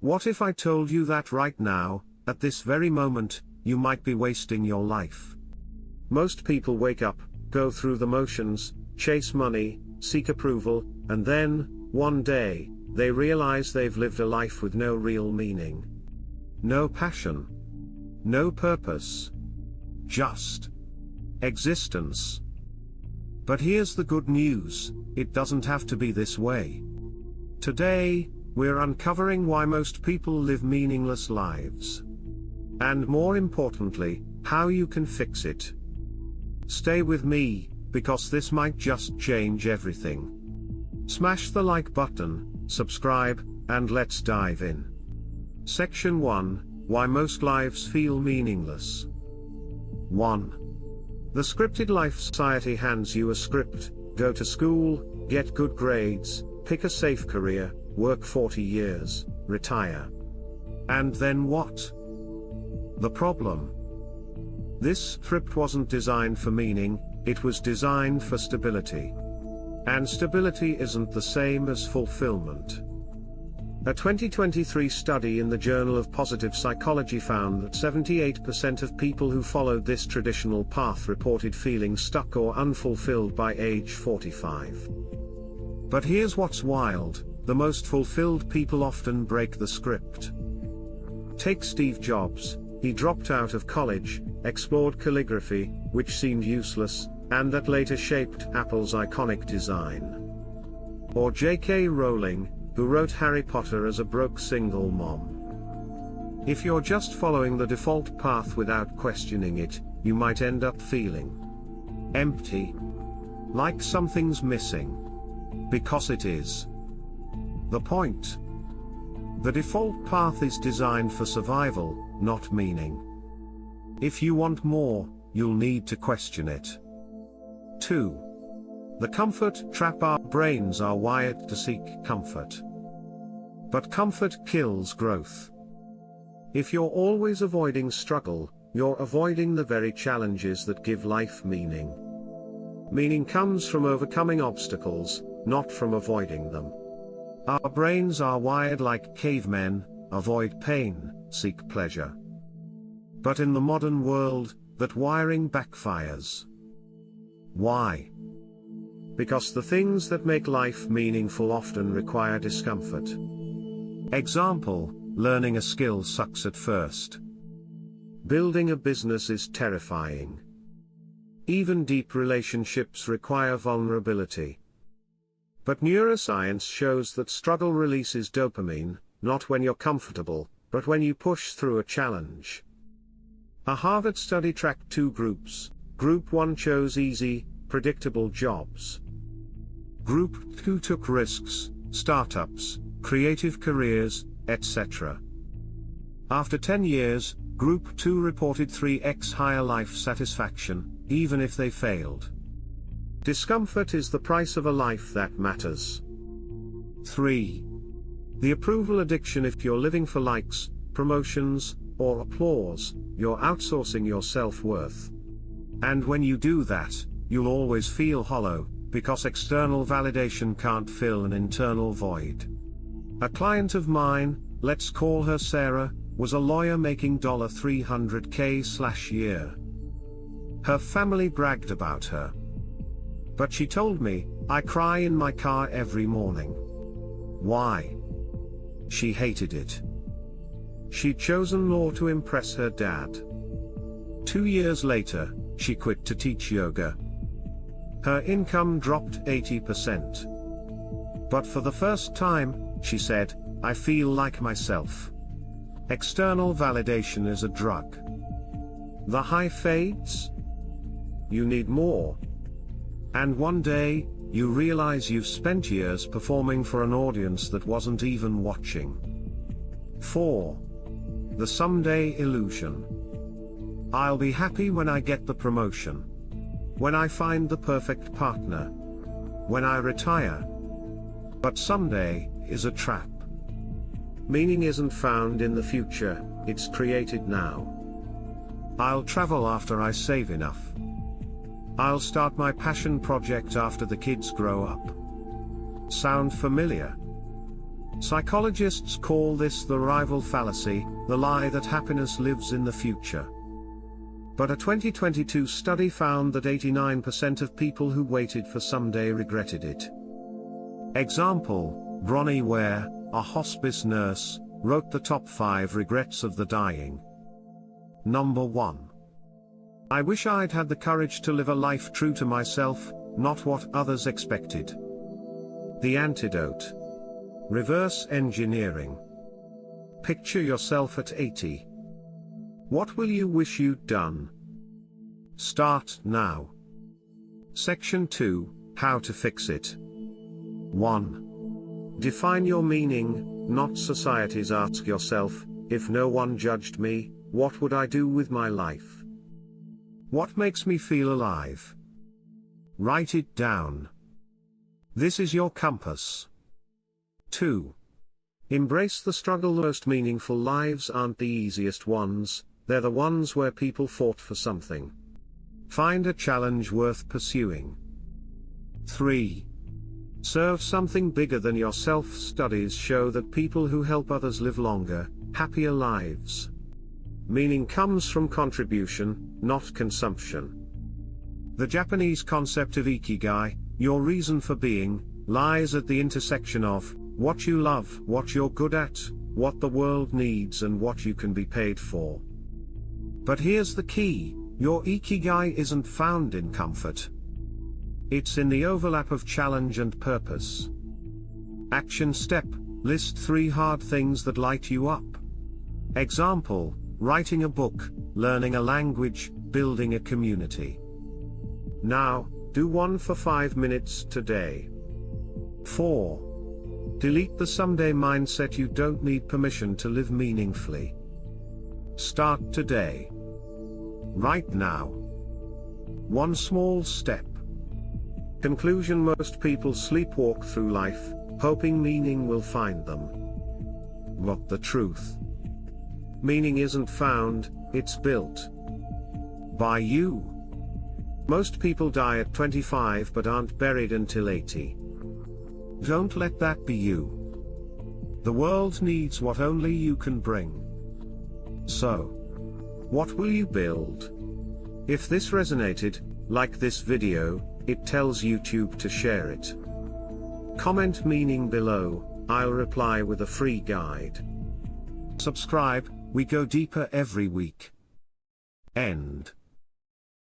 What if I told you that right now, at this very moment, you might be wasting your life? Most people wake up, go through the motions, chase money, seek approval, and then, one day, they realize they've lived a life with no real meaning. No passion. No purpose. Just existence. But here's the good news, it doesn't have to be this way. Today, we're uncovering why most people live meaningless lives. And more importantly, how you can fix it. Stay with me, because this might just change everything. Smash the like button, subscribe, and let's dive in. Section 1, Why Most Lives Feel Meaningless. 1. The scripted life. Society hands you a script: go to school, get good grades, pick a safe career, work 40 years, retire. And then what? The problem? This script wasn't designed for meaning, it was designed for stability. And stability isn't the same as fulfillment. A 2023 study in the Journal of Positive Psychology found that 78% of people who followed this traditional path reported feeling stuck or unfulfilled by age 45. But here's what's wild: the most fulfilled people often break the script. Take Steve Jobs. He dropped out of college, explored calligraphy, which seemed useless, and that later shaped Apple's iconic design. Or J.K. Rowling, who wrote Harry Potter as a broke single mom. If you're just following the default path without questioning it, you might end up feeling empty. Like something's missing. Because it is. The point. The default path is designed for survival, not meaning. If you want more, you'll need to question it. 2. The comfort trap. Our brains are wired to seek comfort. But comfort kills growth. If you're always avoiding struggle, you're avoiding the very challenges that give life meaning. Meaning comes from overcoming obstacles, not from avoiding them. Our brains are wired like cavemen: avoid pain, seek pleasure. But in the modern world, that wiring backfires. Why? Because the things that make life meaningful often require discomfort. Example: learning a skill sucks at first. Building a business is terrifying. Even deep relationships require vulnerability. But neuroscience shows that struggle releases dopamine, not when you're comfortable, but when you push through a challenge. A Harvard study tracked two groups. Group 1 chose easy, predictable jobs. Group 2 took risks, startups, creative careers, etc. After 10 years, Group 2 reported 3x higher life satisfaction, even if they failed. Discomfort is the price of a life that matters. 3. The approval addiction. If you're living for likes, promotions, or applause, you're outsourcing your self-worth. And when you do that, you'll always feel hollow, because external validation can't fill an internal void. A client of mine, let's call her Sarah, was a lawyer making $300K/year. Her family bragged about her. But she told me, I cry in my car every morning. Why? She hated it. She'd chosen law to impress her dad. 2 years later, she quit to teach yoga. Her income dropped 80%. But for the first time, she said, I feel like myself. External validation is a drug. The high fades. You need more. And one day, you realize you've spent years performing for an audience that wasn't even watching. 4. The someday illusion. I'll be happy when I get the promotion. When I find the perfect partner. When I retire. But someday is a trap. Meaning isn't found in the future, it's created now. I'll travel after I save enough. I'll start my passion project after the kids grow up. Sound familiar? Psychologists call this the arrival fallacy, the lie that happiness lives in the future. But a 2022 study found that 89% of people who waited for someday regretted it. Example, Bronnie Ware, a hospice nurse, wrote the top 5 regrets of the dying. Number 1. I wish I'd had the courage to live a life true to myself, not what others expected. The antidote. Reverse engineering. Picture yourself at 80. What will you wish you'd done? Start now. Section 2, How to fix it. 1. Define your meaning, not society's. Ask yourself, if no one judged me, what would I do with my life? What makes me feel alive? Write it down. This is your compass. 2. Embrace the struggle. The most meaningful lives aren't the easiest ones, they're the ones where people fought for something. Find a challenge worth pursuing. 3. Serve something bigger than yourself. Studies show that people who help others live longer, happier lives. Meaning comes from contribution, not consumption. The Japanese concept of ikigai, your reason for being, lies at the intersection of what you love, what you're good at, what the world needs, and what you can be paid for. But here's the key, your ikigai isn't found in comfort. It's in the overlap of challenge and purpose. Action step, list 3 hard things that light you up. Example, writing a book, learning a language, building a community. Now, do one for 5 minutes today. 4. Delete the someday mindset. You don't need permission to live meaningfully. Start today. Right now. One small step. Conclusion. Most people sleepwalk through life, hoping meaning will find them. But the truth. Meaning isn't found, it's built. By you. Most people die at 25 but aren't buried until 80. Don't let that be you. The world needs what only you can bring. So, what will you build? If this resonated, like this video, it tells YouTube to share it. Comment meaning below, I'll reply with a free guide. Subscribe, we go deeper every week. End.